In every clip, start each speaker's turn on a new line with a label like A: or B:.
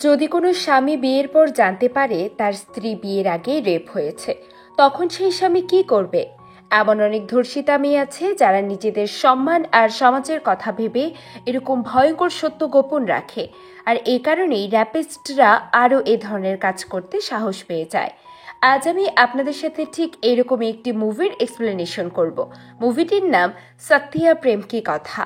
A: যদি কোনো স্বামী বিয়ের পর জানতে পারে তার স্ত্রী বিয়ের আগে রেপ হয়েছে, তখন সেই স্বামী কি করবে? এমন অনেক ধর্ষিতা মেয়ে আছে যারা নিজেদের সম্মান আর সমাজের কথা ভেবে এরকম ভয়ঙ্কর সত্য গোপন রাখে। আর এই কারণেই র্যাপিস্টরা আরও এ ধরনের কাজ করতে সাহস পেয়ে যায়। আজ আমি আপনাদের সাথে ঠিক এরকম একটি মুভির এক্সপ্লেনেশন করব। মুভিটির নাম সত্যিয়া প্রেম কি কথা।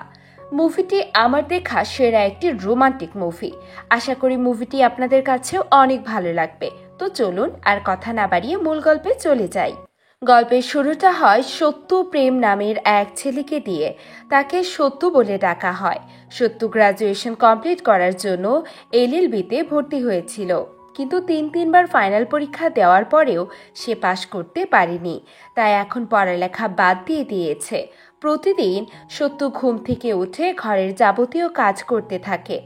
A: মুভিটি আমার দেখা সেরা একটি রোমান্টিক মুভি। আশা করি মুভিটি আপনাদের কাছেও অনেক ভালো লাগবে। তো চলুন আর কথা না বাড়িয়ে মূল গল্পে চলে যাই। গল্পের শুরুটা হয় সত্যু প্রেম নামের এক ছেলেকে দিয়ে। তাকে সত্যু বলে ডাকা হয়। সত্যু গ্রাজুয়েশন কমপ্লিট করার জন্য এলএলবিতে ভর্তি হয়েছিল, কিন্তু তিনবার ফাইনাল পরীক্ষা দেওয়ার পরেও সে পাশ করতে পারেনি। তাই এখন পড়ালেখা বাদ দিয়ে দিয়েছে। প্রতিদিন সত্য ঘুম থেকে উঠে ঘরের যাবতীয় কাজ করতে থাকে,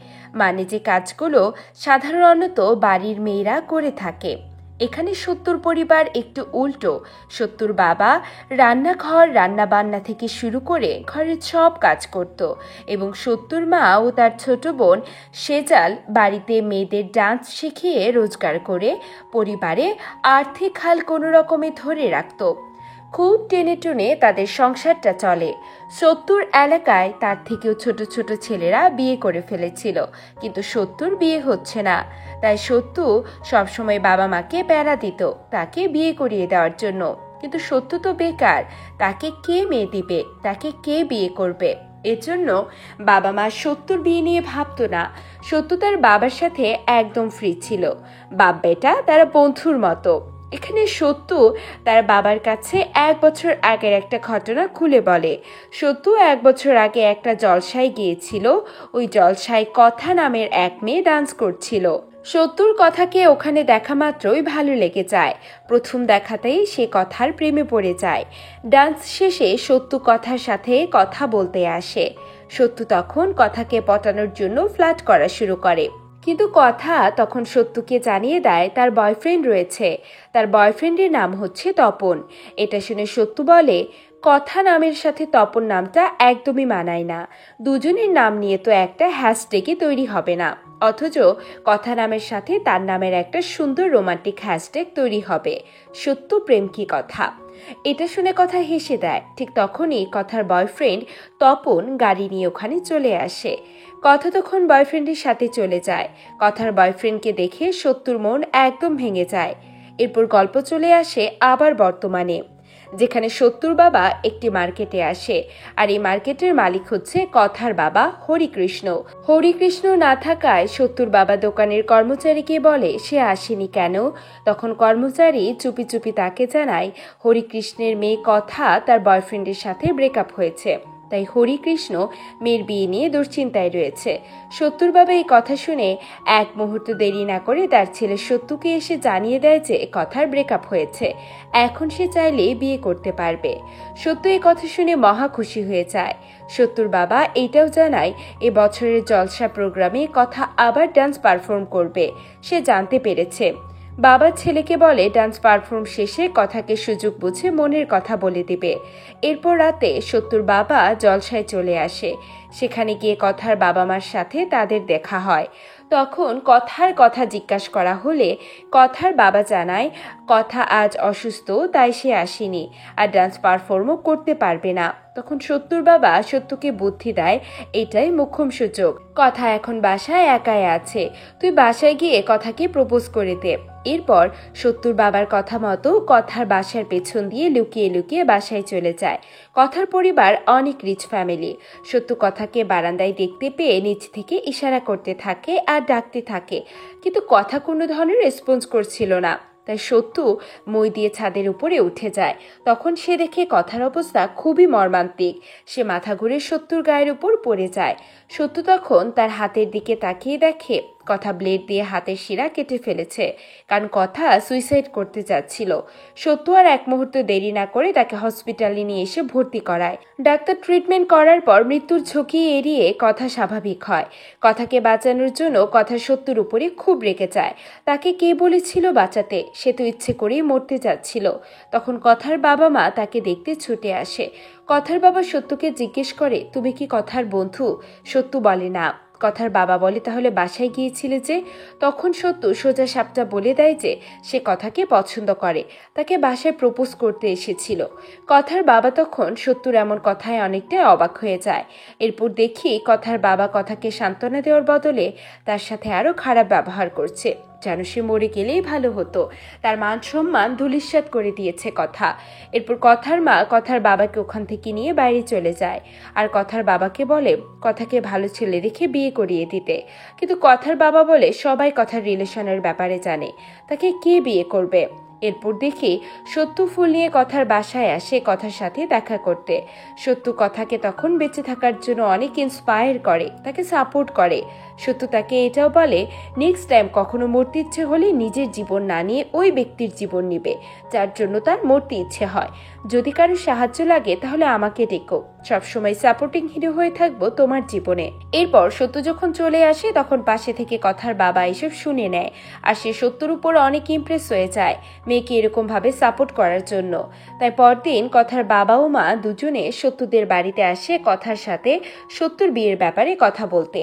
A: মানে যে কাজগুলো সাধারণত বাড়ির মেয়েরা করে থাকে। এখানে সত্যুর পরিবার একটু উল্টো। সত্যুর বাবা রান্নাঘর রান্নাবান্না থেকে শুরু করে ঘরের সব কাজ করত, এবং সত্যুর মা ও তার ছোট বোন সেজাল বাড়িতে মেয়েদের ডান্স শিখিয়ে রোজগার করে পরিবারে আর্থিক হাল কোনো রকমে ধরে রাখত। খুব টেনে টুনে তাদের সংসারটা চলে। সত্তর এলাকায় তার থেকেও ছোট ছোট ছেলেরা বিয়ে করে ফেলেছিল, কিন্তু সত্তর বিয়ে হচ্ছে না। তাই সত্তু সবসময় বাবা মাকে প্যারা দিত তাকে বিয়ে করিয়ে দেওয়ার জন্য। কিন্তু সত্তু তো বেকার, তাকে কে মেয়ে দিবে, তাকে কে বিয়ে করবে? এজন্য বাবা মা সত্তর বিয়ে নিয়ে ভাবতো না। সত্তু তার বাবার সাথে একদম ফ্রি ছিল। বাপ বেটা তারা বন্ধুর মতো। এখানে সত্যু তার বাবার কাছে 1 বছর আগের একটা ঘটনা খুলে বলে। সত্যু 1 বছর আগে একটা জলসায় গিয়েছিল। ওই জলসায় কথা নামের এক মেয়ে ডান্স করছিল। সত্যুর কথাকে ওখানে দেখা মাত্রই ভালো লেগে যায়। প্রথম দেখাতেই সে কথার প্রেমে পড়ে যায়। ডান্স শেষে সত্যু কথার সাথে কথা বলতে আসে। সত্যু তখন কথাকে পটানোর জন্য ফ্লার্ট করা শুরু করে, কিন্তু কথা তখন সত্যকে জানিয়ে দেয় তার বয়ফ্রেন্ড রয়েছে। তার বয়ফ্রেন্ডের নাম হচ্ছে তপন। এটা শুনে সত্য বলে, কথা নামের সাথে তপন নামটা একদমই মানায় না। দুজনের নাম নিয়ে তো একটা হ্যাশট্যাগই তৈরি হবে না, অথচ কথা নামের সাথে তার নামের একটা সুন্দর রোমান্টিক হ্যাশট্যাগ তৈরি হবে, সত্য প্রেম কি কথা। এটা শুনে কথা হেসে দেয়। ঠিক তখনই কথার বয়ফ্রেন্ড তপন গাড়ি নিয়ে ওখানে চলে আসে। কথা তখন বয়ফ্রেন্ডের সাথে চলে যায়। কথার বয়ফ্রেন্ডকে দেখে সত্যুর মন একদম ভেঙে যায়। এরপর গল্প চলে আসে আবার বর্তমানে, যেখানে সত্যুর বাবা একটি মার্কেটে আসে। আর এই মার্কেটের মালিক হচ্ছে কথার বাবা হরিকৃষ্ণ। হরিকৃষ্ণ না থাকায় সত্যুর বাবা দোকানের কর্মচারীকে বলে সে আসেনি কেন। তখন কর্মচারী চুপি চুপি তাকে জানায় হরিকৃষ্ণের মেয়ে কথা তার বয়ফ্রেন্ডের সাথে ব্রেকআপ হয়েছে, তাই হরিকৃষ্ণ মেয়ের বিয়ে নিয়ে দুশ্চিন্তায় রয়েছে। সত্যুর বাবা এই কথা শুনে এক মুহূর্ত দেরি না করে তার ছেলে সত্যুকে এসে জানিয়ে দেয় যে কথার ব্রেকআপ হয়েছে, এখন সে চাইলে বিয়ে করতে পারবে। সত্যু এই কথা শুনে মহা খুশি হয়ে যায়। সত্যুর বাবা এইটাও জানায় এ বছরের জলসা প্রোগ্রামে কথা আবার ডান্স পারফর্ম করবে। সে জানতে পেরেছে। বাবা ছেলেকে বলে ডান্স পারফর্ম শেষে কথাকে সুযোগ বুঝে মনের কথা বলে দিবে। এরপর রাতে সত্যুর বাবা জলসায় চলে আসে। সেখানে গিয়ে কথার বাবা মার সাথে তাদের দেখা হয়। তখন কথার কথা জিজ্ঞাসা করা হলে কথার বাবা জানায় কথা আজ অসুস্থ, তাই সে আসেনি, আর ডান্স পারফর্মও করতে পারবে না। তখন সত্যুর বাবা সত্যকে বুদ্ধি দেয়, এটাই মোক্ষম সুযোগ। কথা এখন বাসায় একাই আছে, তুই বাসায় গিয়ে কথাকে প্রপোজ করে দে। এরপর সত্যুর বাবার কথা মতো কথার বাসার পেছন দিয়ে লুকিয়ে লুকিয়ে বাসায় চলে যায়। কথার পরিবার অনেক রিচ ফ্যামিলি। সত্যু কথাকে বারান্দায় দেখতে পেয়ে নিচ থেকে ইশারা করতে থাকে আর ডাকতে থাকে, কিন্তু কথা কোনো ধরনের রেসপন্স করছিল না। তাই সত্যু মই দিয়ে ছাদের উপরে উঠে যায়। তখন সে দেখে কথার অবস্থা খুবই মর্মান্তিক। সে মাথা ঘুরে সত্যুর গায়ের উপর পড়ে যায়। সত্যু তখন তার হাতের দিকে তাকিয়ে দেখে কথা ব্লেড দিয়ে হাতের শিরা কেটে ফেলেছে, কারণ কথা সুইসাইড করতে যাচ্ছিল। সত্যু আর এক মুহূর্ত দেরি না করে তাকে হসপিটালে নিয়ে এসে ভর্তি করায়। ডাক্তার ট্রিটমেন্ট করার পর মৃত্যুর ঝুঁকি এড়িয়ে কথা স্বাভাবিক হয়। কথাকে বাঁচানোর জন্য কথা সত্যুর উপরে খুব রেগে যায়। তাকে কে বলেছিল বাঁচাতে? সে তো ইচ্ছে করেই মরতে যাচ্ছিল। তখন কথার বাবা মা তাকে দেখতে ছুটে আসে। কথার বাবা সত্যকে জিজ্ঞেস করে, তুমি কি কথার বন্ধু? সত্যু বলে না। কথার বাবা বলে, তাহলে বাসায় গিয়েছিলে যে? তখন সত্য সোজা সাপটা বলে দেয় যে সে কথাকে পছন্দ করে, তাকে বাসায় প্রপোজ করতে এসেছিল। কথার বাবা তখন সত্যর এমন কথায় অনেকটাই অবাক হয়ে যায়। এরপর দেখি কথার বাবা কথাকে সান্ত্বনা দেওয়ার বদলে তার সাথে আরো খারাপ ব্যবহার করছে, যেন সে মরে গেলেই ভালো হতো। তার মান সম্মান ধূলিসাৎ করে দিয়েছে কথা। এরপর কথার মা কথার বাবাকে ওখান থেকে নিয়ে বাইরে চলে যায় আর কথার বাবাকে বলে কথাকে ভালো ছেলে দেখে বিয়ে করিয়ে দিতে। কিন্তু কথার বাবা বলে সবাই কথার রিলেশনের ব্যাপারে জানে, তাকে কে বিয়ে করবে। এরপর দেখি সত্য ফুল নিয়ে কথার বাসায় আসে কথার সাথে দেখা করতে। সত্য কথাকে তখন বেঁচে থাকার জন্য অনেক ইন্সপায়ার করে, তাকে সাপোর্ট করে। সত্য তাকে এটাও বলে নেক্সট টাইম কখনো মরতে ইচ্ছে হলে নিজের জীবন না নিয়ে ওই ব্যক্তির জীবন নিবে যার জন্য তার মরতে ইচ্ছে হয়। যদি কারো সাহায্য লাগে তাহলে আমাকে ডেকো, সবসময় সাপোর্টিং হিরো হয়ে থাকবো তোমার জীবনে। এরপর সত্য যখন চলে আসে তখন পাশে থেকে কথার বাবা এসব শুনে নেয় আর সে সত্যর উপর অনেক ইমপ্রেস হয়ে যায় মেয়েকে এরকম ভাবে সাপোর্ট করার জন্য। তাই পরদিন কথার বাবা ও মা দুজনে সত্যদের বাড়িতে আসে কথার সাথে সত্যর বিয়ের ব্যাপারে কথা বলতে।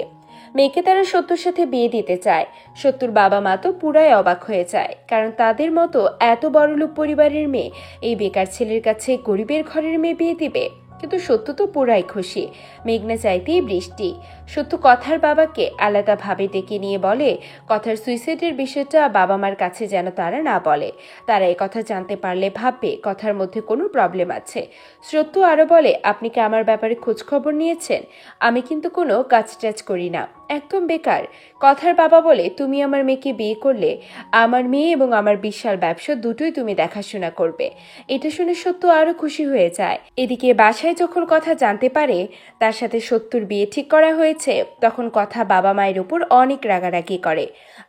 A: মেয়েকে তারা সত্যর সাথে বিয়ে দিতে চায়। সত্যর বাবা মা তো পুরাই অবাক হয়ে যায়, কারণ তাদের মতো এত বড়লোক পরিবারের মেয়ে এই বেকার ছেলের কাছে গরিবের ঘরের মেয়ে বিয়ে দিবে। কিন্তু সত্য তো পুরাই খুশি। মেঘনা চাইতেই বৃষ্টি। সত্য কথার বাবাকে আলাদাভাবে ডেকে নিয়ে বলে কথার সুইসাইডের বিষয়টা বাবা মার কাছে যেন তারা না বলে, তারা এই কথা জানতে পারলে ভাববে কথার মধ্যে কোনো প্রবলেম আছে। সত্য আরো বলে, আপনি কি আমার ব্যাপারে খোঁজ খবর নিয়েছেন? আমি কিন্তু কোনো কাজ টাজ করি না, একদম বেকার। কথার বাবা বলে, তুমি আমার মেয়েকে বিয়ে করলে আমার মেয়ে এবং আমার বিশাল ব্যবসা দুটোই তুমি দেখাশোনা করবে। এটা শুনে সত্য আরো খুশি হয়ে যায়। এদিকে বাসায় যখন কথা জানতে পারে তার সাথে সত্যর বিয়ে ঠিক করা হয়েছে, তখন কথা বাবা মায়ের উপর অনেক রাগারাগি করে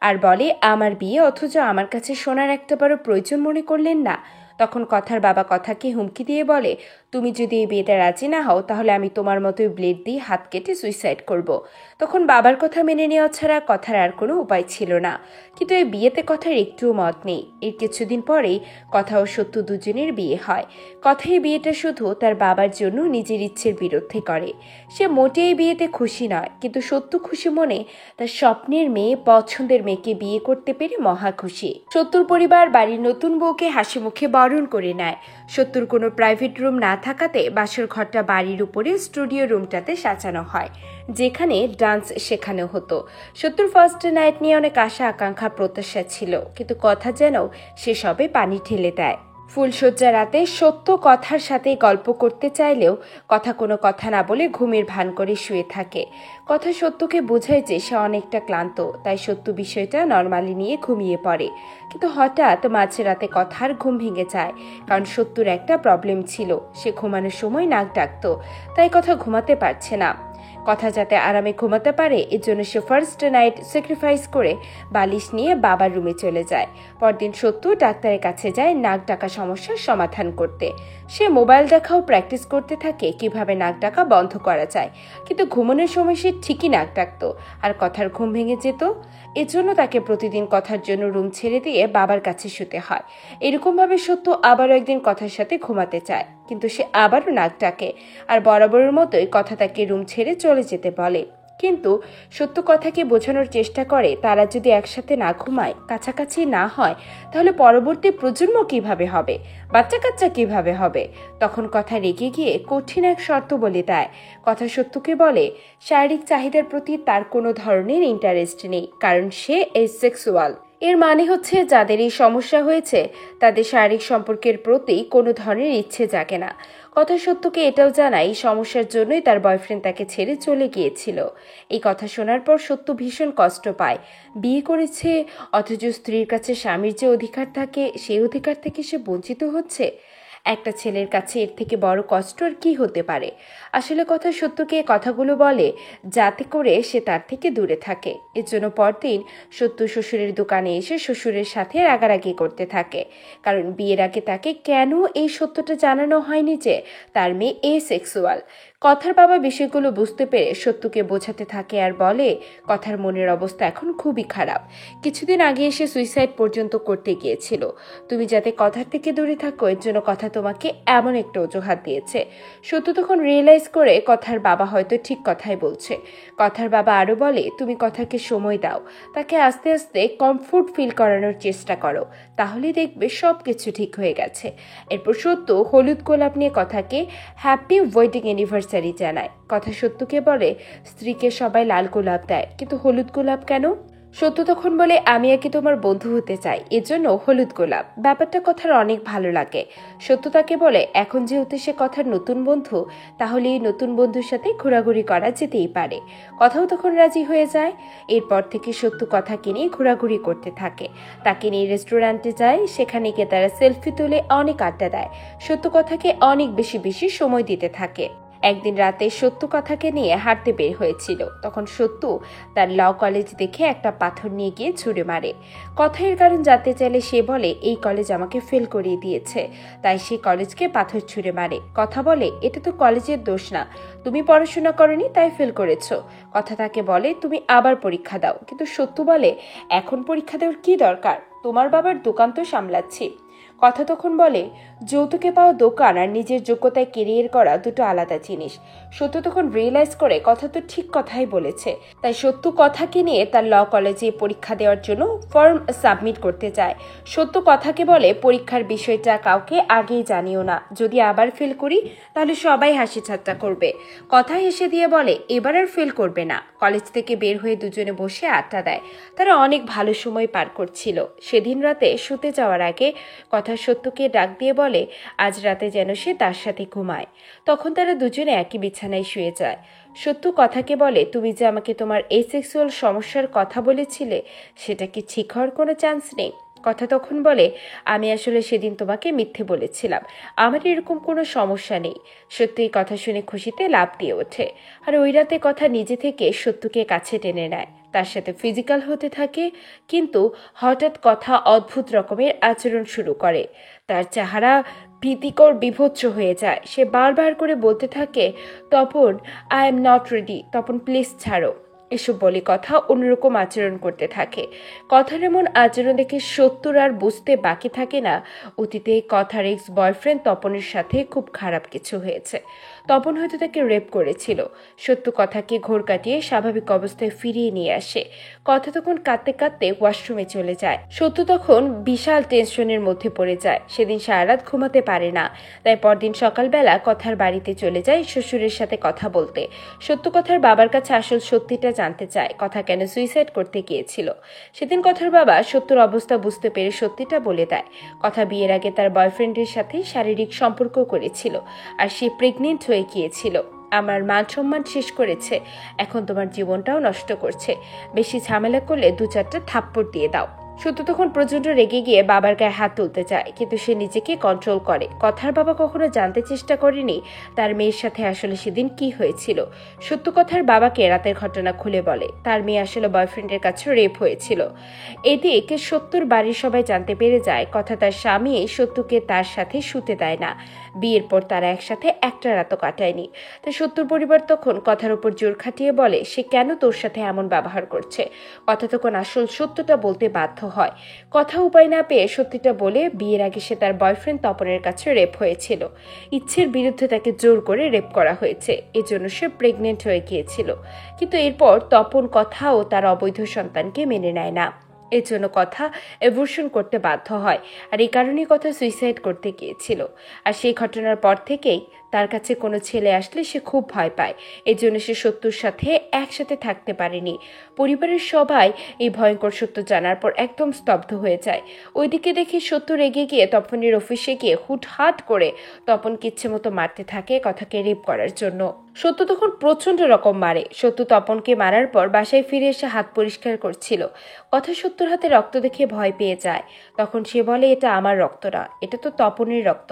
A: আর বলে, আমার বিয়ে অথচ আমার কাছে শোনার একটা বড় প্রয়োজন মনে করলেন না। তখন কথার বাবা কথাকে হুমকি দিয়ে বলে, তুমি যদি এই বিয়েতে রাজি না হও তাহলে আমি তোমার মতোই ব্লেড দিয়ে হাত কেটে সুইসাইড করব। তখন বাবার কথা মেনে নেওয়া ছাড়া কথার আর কোনো উপায় ছিল না। কিন্তু এই বিয়েতে কথার একটুও মত নেই। এর কিছুদিন পরেই কথা ও সত্য দুজনের বিয়ে হয়। কথা এই বিয়েটা শুধু তার বাবার জন্য নিজের ইচ্ছের বিরুদ্ধে করে। সে মোটেই এই বিয়েতে খুশি নয়, কিন্তু সত্য খুশি মনে তার স্বপ্নের মেয়ে, পছন্দের মেয়েকে বিয়ে করতে পেরে মহা খুশি। সত্যর পরিবার বাড়ির নতুন বউকে হাসি মুখে বরণ করে নেয়। সত্যর কোনো প্রাইভেট রুম না থাকাতে বাসর ঘরটা বাড়ির উপরে স্টুডিও রুমটাতে সাজানো হয়, যেখানে ডান্স শেখানো হতো। সত্যর ফার্স্ট নাইট নিয়ে অনেক আশা আকাঙ্ক্ষা প্রত্যাশা ছিল, কিন্তু কথা যেন সেসবে পানি ঠেলে দেয়। ফুলশয্যা রাতে সত্য কথার সাথে গল্প করতে চাইলেও কথা কোনো কথা না বলে ঘুমের ভান করে শুয়ে থাকে। কথা সত্যকে বোঝায় যে সে অনেকটা ক্লান্ত, তাই সত্য বিষয়টা নর্মালি নিয়ে ঘুমিয়ে পড়ে। কিন্তু হঠাৎ মাঝরাতে কথার ঘুম ভেঙে যায়, কারণ সত্যর একটা প্রবলেম ছিল, সে ঘুমানোর সময় নাক ডাকতো, তাই কথা ঘুমাতে পারছে না। কথা যাতে আরামে ঘুমাতে পারে এজন্য সে ফার্স্ট নাইট স্যাক্রিফাইস করে বালিশ নিয়ে বাবার রুমে চলে যায়। পরদিন সত্য ডাক্তারের কাছে যায় নাক ডাকা সমস্যার সমাধান করতে। সে মোবাইল দেখাও প্র্যাকটিস করতে থাকে কিভাবে নাক ডাকা বন্ধ করা যায়, কিন্তু ঘুমানোর সময় সে ঠিকই নাক ডাকতো আর কথার ঘুম ভেঙে যেত। এজন্য তাকে প্রতিদিন কথার জন্য রুম ছেড়ে দিয়ে বাবার কাছে শুতে হয়। এরকমভাবে সত্য আবারও একদিন কথার সাথে ঘুমাতে চায়, কিন্তু সে আবারও নাক ডাকে আর বরাবরের মতোই কথা তাকে রুম ছেড়ে চলে যেতে বলে। কিন্তু সত্য কথাকে বোঝানোর চেষ্টা করে তারা যদি একসাথে না ঘুমায়, কাছাকাছি না হয়, তাহলে পরবর্তী প্রজন্ম কিভাবে হবে, বাচ্চা কাচ্চা কিভাবে হবে। তখন কথা রেগে গিয়ে কঠিন এক শর্ত বলে দেয়। কথা সত্যকে বলে শারীরিক চাহিদার প্রতি তার কোনো ধরনের ইন্টারেস্ট নেই, কারণ সে এসেক্সুয়াল। এর মানে হচ্ছে যাদের এই সমস্যা হয়েছে তাদের শারীরিক সম্পর্কের প্রতি কোনো ধরনের ইচ্ছে জাগে না। কথা সত্যকে এটাও জানায় এই সমস্যার জন্যই তার বয়ফ্রেন্ড তাকে ছেড়ে চলে গিয়েছিল। এই কথা শোনার পর সত্য ভীষণ কষ্ট পায়। বিয়ে করেছে অথচ স্ত্রীর কাছে স্বামীর যে অধিকার থাকে সেই অধিকার থেকে সে বঞ্চিত হচ্ছে। একটা ছেলের কাছে এর থেকে বড় কষ্ট আর কি হতে পারে। আসলে কথা সত্যকে কথাগুলো বলে যাতে করে সে তার থেকে দূরে থাকে। এর জন্য পরদিন সত্য শ্বশুরের দোকানে এসে শ্বশুরের সাথে রাগারাগি করতে থাকে, কারণ বিয়ের আগে তাকে কেন এই সত্যটা জানানো হয়নি যে তার মেয়ে এসেক্সুয়াল। কথার বাবা বিষয়গুলো বুঝতে পেরে সত্যকে বোঝাতে থাকে আর বলে কথার মনের অবস্থা এখন খুবই খারাপ। কিছুদিন আগে এসে সুইসাইড পর্যন্ত করতে গিয়েছিল। তুমি যাতে কথার থেকে দূরে থাকো এর জন্য কথা তোমাকে এমন একটা অজুহাত দিয়েছে। সত্য তখন রিয়েলাইজ করে কথার বাবা হয়তো ঠিক কথাই বলছে। কথার বাবা আরো বলে তুমি কথাকে সময় দাও, তাকে আস্তে আস্তে কমফোর্ট ফিল করানোর চেষ্টা করো, তাহলেই দেখবে সবকিছু ঠিক হয়ে গেছে। এরপর সত্য হলুদ গোলাপ নিয়ে কথাকে হ্যাপি ওয়েডিং অ্যানিভার্সারি জানায়। কথা সত্যকে বলে স্ত্রীকে সবাই লাল গোলাপ দেয়, কিন্তু হলুদ গোলাপ কেন? সত্য তখন বলে আমি একে তোমার বন্ধু হতে চাই, এজন্য হলুদ গোলাপ। ব্যাপারটা কথার অনেক ভালো লাগে। সত্য তাকে বলে এখন যেহেতু সে কথার নতুন বন্ধু, তাহলে এই নতুন বন্ধুর সাথে ঘোরাঘুরি করা যেতেই পারে। কথাও তখন রাজি হয়ে যায়। এরপর থেকে সত্য কথাকে নিয়ে ঘোরাঘুরি করতে থাকে। তাকে নিয়ে রেস্টুরেন্টে যায়, সেখানে গিয়ে তারা সেলফি তুলে অনেক আড্ডা দেয়। সত্য কথাকে অনেক বেশি বেশি সময় দিতে থাকে। একদিন রাতে সত্য কথাকে নিয়ে হাঁটতে বের হয়েছিল। তখন সত্য তার ল কলেজ দেখে একটা পাথর নিয়ে গিয়ে ছুঁড়ে মারে। কথার কারণ জানতে চাইলে সে বলে এই কলেজ আমাকে ফেল করিয়ে দিয়েছে, তাই সে কলেজকে পাথর ছুঁড়ে মারে। কথা বলে এটা তো কলেজের দোষ না, তুমি পড়াশোনা করনি তাই ফেল করেছো। কথা তাকে বলে তুমি আবার পরীক্ষা দাও, কিন্তু সত্য বলে এখন পরীক্ষা দেওয়ার কি দরকার, তোমার বাবার দোকান তো সামলাচ্ছি। কথা তখন বলে যৌতুকে পাওয়া দোকান আর নিজের যোগ্যতায় কেরিয়ার করা দুটো আলাদা জিনিস। সত্য তখন রিয়েলাইজ করে কথা তো ঠিক কথাই বলেছে। তাই সত্য কথাকে নিয়ে তার ল কলেজে পরীক্ষা দেওয়ার জন্য ফর্ম সাবমিট করতে যায়। সত্য কথাকে বলে পরীক্ষার বিষয়টা কাউকে আগেই জানিও না, যদি আবার ফেল করি তাহলে সবাই হাসি ঠাট্টা করবে। কথা হেসে দিয়ে বলে এবার আর ফেল করবে না। কলেজ থেকে বের হয়ে দুজনে বসে আড্ডা দেয়। তারা অনেক ভালো সময় পার করছিল। সেদিন রাতে শুতে যাওয়ার আগে কথা সত্যকে ডাক দিয়ে বলে আজ রাতে যেন সে তার সাথে ঘুমায়। তখন তারা দুজনে একই বিছানায় শুয়ে যায়। সত্য কথাকে বলে তুমি যে আমাকে তোমার এই সেক্সুয়াল সমস্যার কথা বলেছিলে, সেটা কি ঠিক হওয়ার কোনো চান্স নেই? কথা তখন বলে আমি আসলে সেদিন তোমাকে মিথ্যে বলেছিলাম, আমার এরকম কোনো সমস্যা নেই। সত্য এই কথা শুনে খুশিতে লাফ দিয়ে ওঠে। আর ওই রাতে কথা নিজে থেকে সত্যকে কাছে টেনে নেয়, তার সাথে ফিজিক্যাল হতে থাকে। কিন্তু হঠাৎ কথা অদ্ভুত রকমের আচরণ শুরু করে। তার চেহারা ভীতিকর বিভৎস হয়ে যায়। সে বারবার করে বলতে থাকে Tapan I am not ready, Tapan please ছাড়ো। এসব বলে কথা অন্যরকম আচরণ করতে থাকে। কথার এমন আচরণ দেখে সত্যর আর বুঝতে বাকি থাকে না অতীতে কথার এক্স বয়ফ্রেন্ড তপনের সাথে খুব খারাপ কিছু হয়েছে। তপন হয়তো তাকে রেপ করেছিল। সত্য কথাকে ঘোর কাটিয়ে স্বাভাবিক অবস্থায় ফিরিয়ে নিয়ে আসে। কথা তখন কাঁদতে কাঁদতে ওয়াশরুমে চলে যায়। সত্য তখন বিশাল টেনশনের মধ্যে পড়ে যায়। সেদিন সারা রাত ঘুমাতে পারে না। তাই পরদিন সকালবেলা কথার বাড়িতে চলে যায় শ্বশুরের সাথে কথা বলতে। সত্য কথার বাবার কাছে আসল সত্যিটা জানতে চায়, কথা কেন সুইসাইড করতে গিয়েছিল। সেদিন কথার বাবা সত্যর অবস্থা বুঝতে পেরে সত্যিটা বলে দেয়। কথা বিয়ের আগে তার বয়ফ্রেন্ডের সাথে শারীরিক সম্পর্ক করেছিল আর সে প্রেগনেন্ট হয়ে গিয়েছিল। আমার মান সম্মান শেষ করেছে, এখন তোমার জীবনটাও নষ্ট করছে। বেশি ঝামেলা করলে 2-4টা থাপ্পড় দিয়ে দাও। সত্য তখন প্রচন্ড রেগে গিয়ে বাবার গায়ে হাত তুলতে চায়, কিন্তু সে নিজেকে কন্ট্রোল করে। কথার বাবা কখনো জানতে চেষ্টা করেনি তার মেয়ের সাথে আসলে সেদিন কি হয়েছিল। সত্য কথার বাবাকে রাতের ঘটনা খুলে বলে তার মেয়ে আসলে বয়ফ্রেন্ডের কাছে রেপ হয়েছিল। এদিকে সত্যর বাড়ির সবাই জানতে পেরে যায় কথা তার স্বামী সত্যকে তার সাথে শুতে দেয় না। বিয়ের পর তারা একসাথে একটা রাতও কাটায়নি। তাই সত্যর পরিবার তখন কথার উপর জোর খাটিয়ে বলে সে কেন তোর সাথে এমন ব্যবহার করছে। কথা তখন আসল সত্যটা বলতে বাধ্য হয়। কথা উপায় না পেয়ে সত্যিটা বলে বিয়ের আগে সে তার বয়ফ্রেন্ড তপনের কাছে রেপ হয়েছিল। ইচ্ছের বিরুদ্ধে তাকে জোর করে রেপ করা হয়েছে, এজন্য সে প্রেগনেন্ট হয়ে গিয়েছিল। কিন্তু এরপর তপন কথা ও তার অবৈধ সন্তানকে মেনে নেয় না, এজন্য কথা অ্যাবর্শন করতে বাধ্য হয়। আর এই কারণেই কথা সুইসাইড করতে গিয়েছিল। আর সেই ঘটনার পর থেকেই তার কাছে কোনো ছেলে আসলে সে খুব ভয় পায়, এজন্য সে সত্যর সাথে একসাথে থাকতে পারেনি। পরিবারের সবাই এই ভয়ঙ্কর সত্য জানার পর একদম স্তব্ধ হয়ে যায়। ওইদিকে দেখে সত্য রেগে গিয়ে তপনের অফিসে গিয়ে হুটহাট করে তপনকে ইচ্ছে মতো মারতে থাকে কথাকে রেপ করার জন্য। সত্য তখন প্রচন্ড রকম মারে। সত্য তপনকে মারার পর বাসায় ফিরে এসে হাত পরিষ্কার করছিল। কথা সত্যর হাতে রক্ত দেখে ভয় পেয়ে যায়। তখন সে বলে এটা আমার রক্ত না, এটা তো তপনের রক্ত।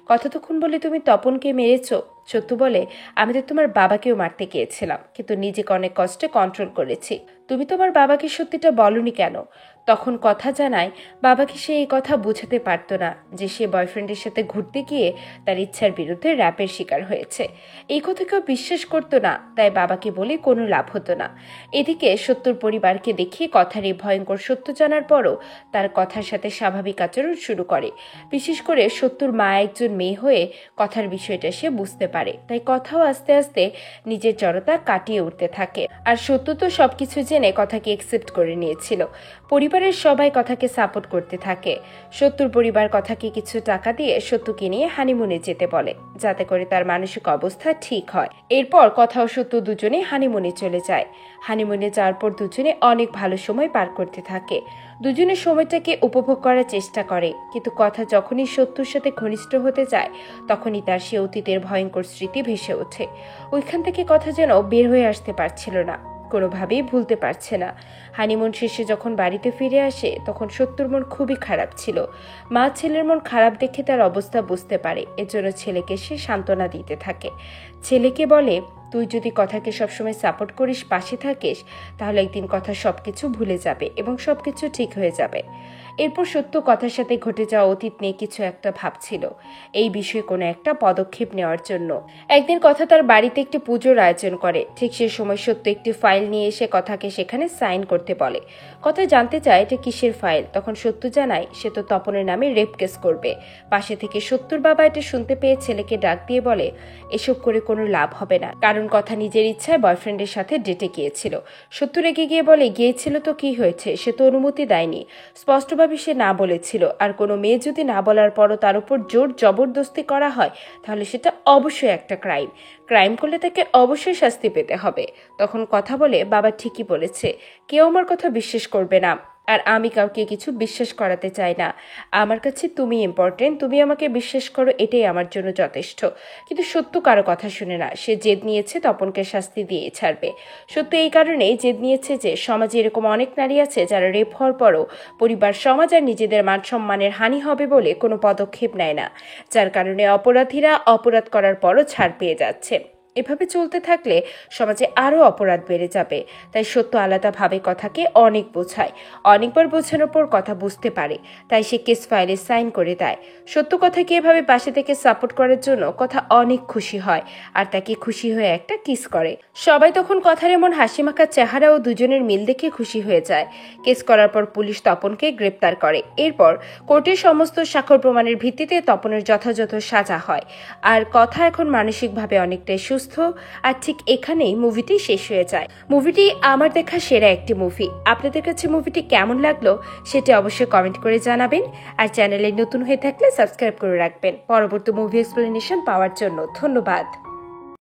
A: কথা তখন বলে তুমি তপনকে মেরেছ? সত্য বলে, আমি তো তোমার বাবাকেও মারতে গিয়েছিলাম, কিন্তু নিজেকে অনেক কষ্টে কন্ট্রোল করেছি। তুমি তোমার বাবাকে সত্যিটা বলনি কেন? তখন কথা জানায়, বাবাকে সে এই কথা বোঝাতে পারতো না যে সে বয়ফ্রেন্ডের সাথে ঘুরতে গিয়ে তার ইচ্ছার বিরুদ্ধে র্যাপের শিকার হয়েছে। এই কথা কেউ বিশ্বাস করতো না, তাই বাবাকে বলে কোনো লাভ হতো না। এদিকে সত্যর পরিবারকে দেখিয়ে কথার এই ভয়ঙ্কর সত্য জানার পরও তার কথার সাথে স্বাভাবিক আচরণ শুরু করে। বিশেষ করে সত্যর মা একজন মেয়ে হয়ে কথার বিষয়টা সে বুঝতে পারে, তাই কথাও আস্তে আস্তে নিজের জড়তা কাটিয়ে উঠতে থাকে। আর সত্য তো সবকিছু জেনে কথাকে একসেপ্ট করে নিয়েছিল। পরিবারের সবাই কথাকে সাপোর্ট করতে থাকে। সত্যর পরিবার কথাকে কিছু টাকা দিয়ে সত্যকে নিয়ে হানিমুনে যেতে বলে, যাতে করে তার মানসিক অবস্থা ঠিক হয়। এরপর কথা ও সত্য দুজনে হানিমুনে চলে যায়। হানিমুনে যাওয়ার পর দুজনে অনেক ভালো সময় পার করতে থাকে। দুজনের সময়টাকে উপভোগ করার চেষ্টা করে, কিন্তু কথা যখনই সত্যর সাথে ঘনিষ্ঠ হতে যায় তখনই তার সে অতীতের ভয়ঙ্কর স্মৃতি ভেসে ওঠে। ওইখান থেকে কথা যেন বের হয়ে আসতে পারছিল না, কোনোভাবেই ভুলতে পারছে না। হানিমুন শেষে যখন বাড়িতে ফিরে আসে তখন সত্যর মন খুবই খারাপ ছিল। মা ছেলের মন খারাপ দেখে তার অবস্থা বুঝতে পারে, এজন্য ছেলেকে সে সান্ত্বনা দিতে থাকে। ছেলেকে বলে, তুই যদি কথাকে সবসময় সাপোর্ট করিস, পাশে থাকিস, তাহলে একদিন কথা সবকিছু ভুলে যাবে এবং সবকিছু ঠিক হয়ে যাবে। এরপর সত্য কথার সাথে ঘটে যাওয়া অতীত নিয়ে কিছু একটা ভাবছিল, এই বিষয়ে কোনো একটা পদক্ষেপ নেওয়ার জন্য। একদিন কথা তার বাড়িতে একটি পুজোর আয়োজন করে। ঠিক সে সময় সত্য একটি ফাইল নিয়ে এসে কথাকে সেখানে সাইন করতে বলে। কথা জানতে চায় এটা কিসের ফাইল, তখন সত্য জানায় সে তো তপনের নামে রেপ কেস করবে। পাশে থেকে সত্যর বাবা এটা শুনতে পেয়ে ছেলেকে ডাক দিয়ে বলে, এসব করে কোনো লাভ হবে না, কারণ কথা নিজের ইচ্ছায় বয়ফ্রেন্ডের সাথে ডেটে গিয়েছিল। সত্য রেগে গিয়ে বলে, গিয়েছিল তো কি হয়েছে, সে তো অনুমতি দেয়নি, স্পষ্টভাবে সে না বলেছিল। আর কোনো মেয়ে যদি না বলার পরও তার উপর জোর জবরদস্তি করা হয় তাহলে সেটা অবশ্যই একটা ক্রাইম করলে তাকে অবশ্যই শাস্তি পেতে হবে। তখন কথা বলে, বাবা ঠিকই বলেছে, কেউ আমার কথা বিশ্বাস করবে না, আর আমি কাউকে কিছু বিশ্বাস করাতে চাই না। আমার কাছে তুমি ইম্পর্টেন্ট, তুমি আমাকে বিশ্বাস করো, এটাই আমার জন্য যথেষ্ট। কিন্তু সত্য কারো কথা শুনে না, সে জেদ নিয়েছে তপনকে শাস্তি দিয়ে ছাড়বে। সত্য এই কারণেই জেদ নিয়েছে যে সমাজে এরকম অনেক নারী আছে যারা রেপ হওয়ার পরও পরিবার, সমাজ আর নিজেদের মান সম্মানের হানি হবে বলে কোনো পদক্ষেপ নেয় না, যার কারণে অপরাধীরা অপরাধ করার পরও ছাড় পেয়ে যাচ্ছে। এভাবে চলতে থাকলে সমাজে আরও অপরাধ বেড়ে যাবে। তাই সত্য আলাদাভাবে কথাকে অনেক বোঝায়। অনেকবার বোঝানোর পর কথা বুঝতে পারে, তাই সে কেস ফাইলে সাইন করে দেয়। সত্য কথাকে এভাবে পাশে থেকে সাপোর্ট করার জন্য কথা অনেক খুশি হয়, আর তাকে খুশি হয়ে একটা কিস করে। সবাই তখন কথার এমন হাসিমাখা চেহারা ও দুজনের মিল দেখে খুশি হয়ে যায়। কেস করার পর পুলিশ তপনকে গ্রেপ্তার করে। এরপর কোর্টের সমস্ত স্বাক্ষর প্রমাণের ভিত্তিতে তপনের যথাযথ সাজা হয়, আর কথা এখন মানসিকভাবে অনেকটাই সুস্থ। আর ঠিক এখানেই মুভিটি শেষ হয়ে যায়। মুভিটি আমার দেখা সেরা একটি মুভি। আপনাদের কাছে মুভিটি কেমন লাগলো সেটি অবশ্যই কমেন্ট করে জানাবেন, আর চ্যানেলে নতুন হয়ে থাকলে সাবস্ক্রাইব করে রাখবেন পরবর্তী মুভি এক্সপ্লেনেশন পাওয়ার জন্য। ধন্যবাদ।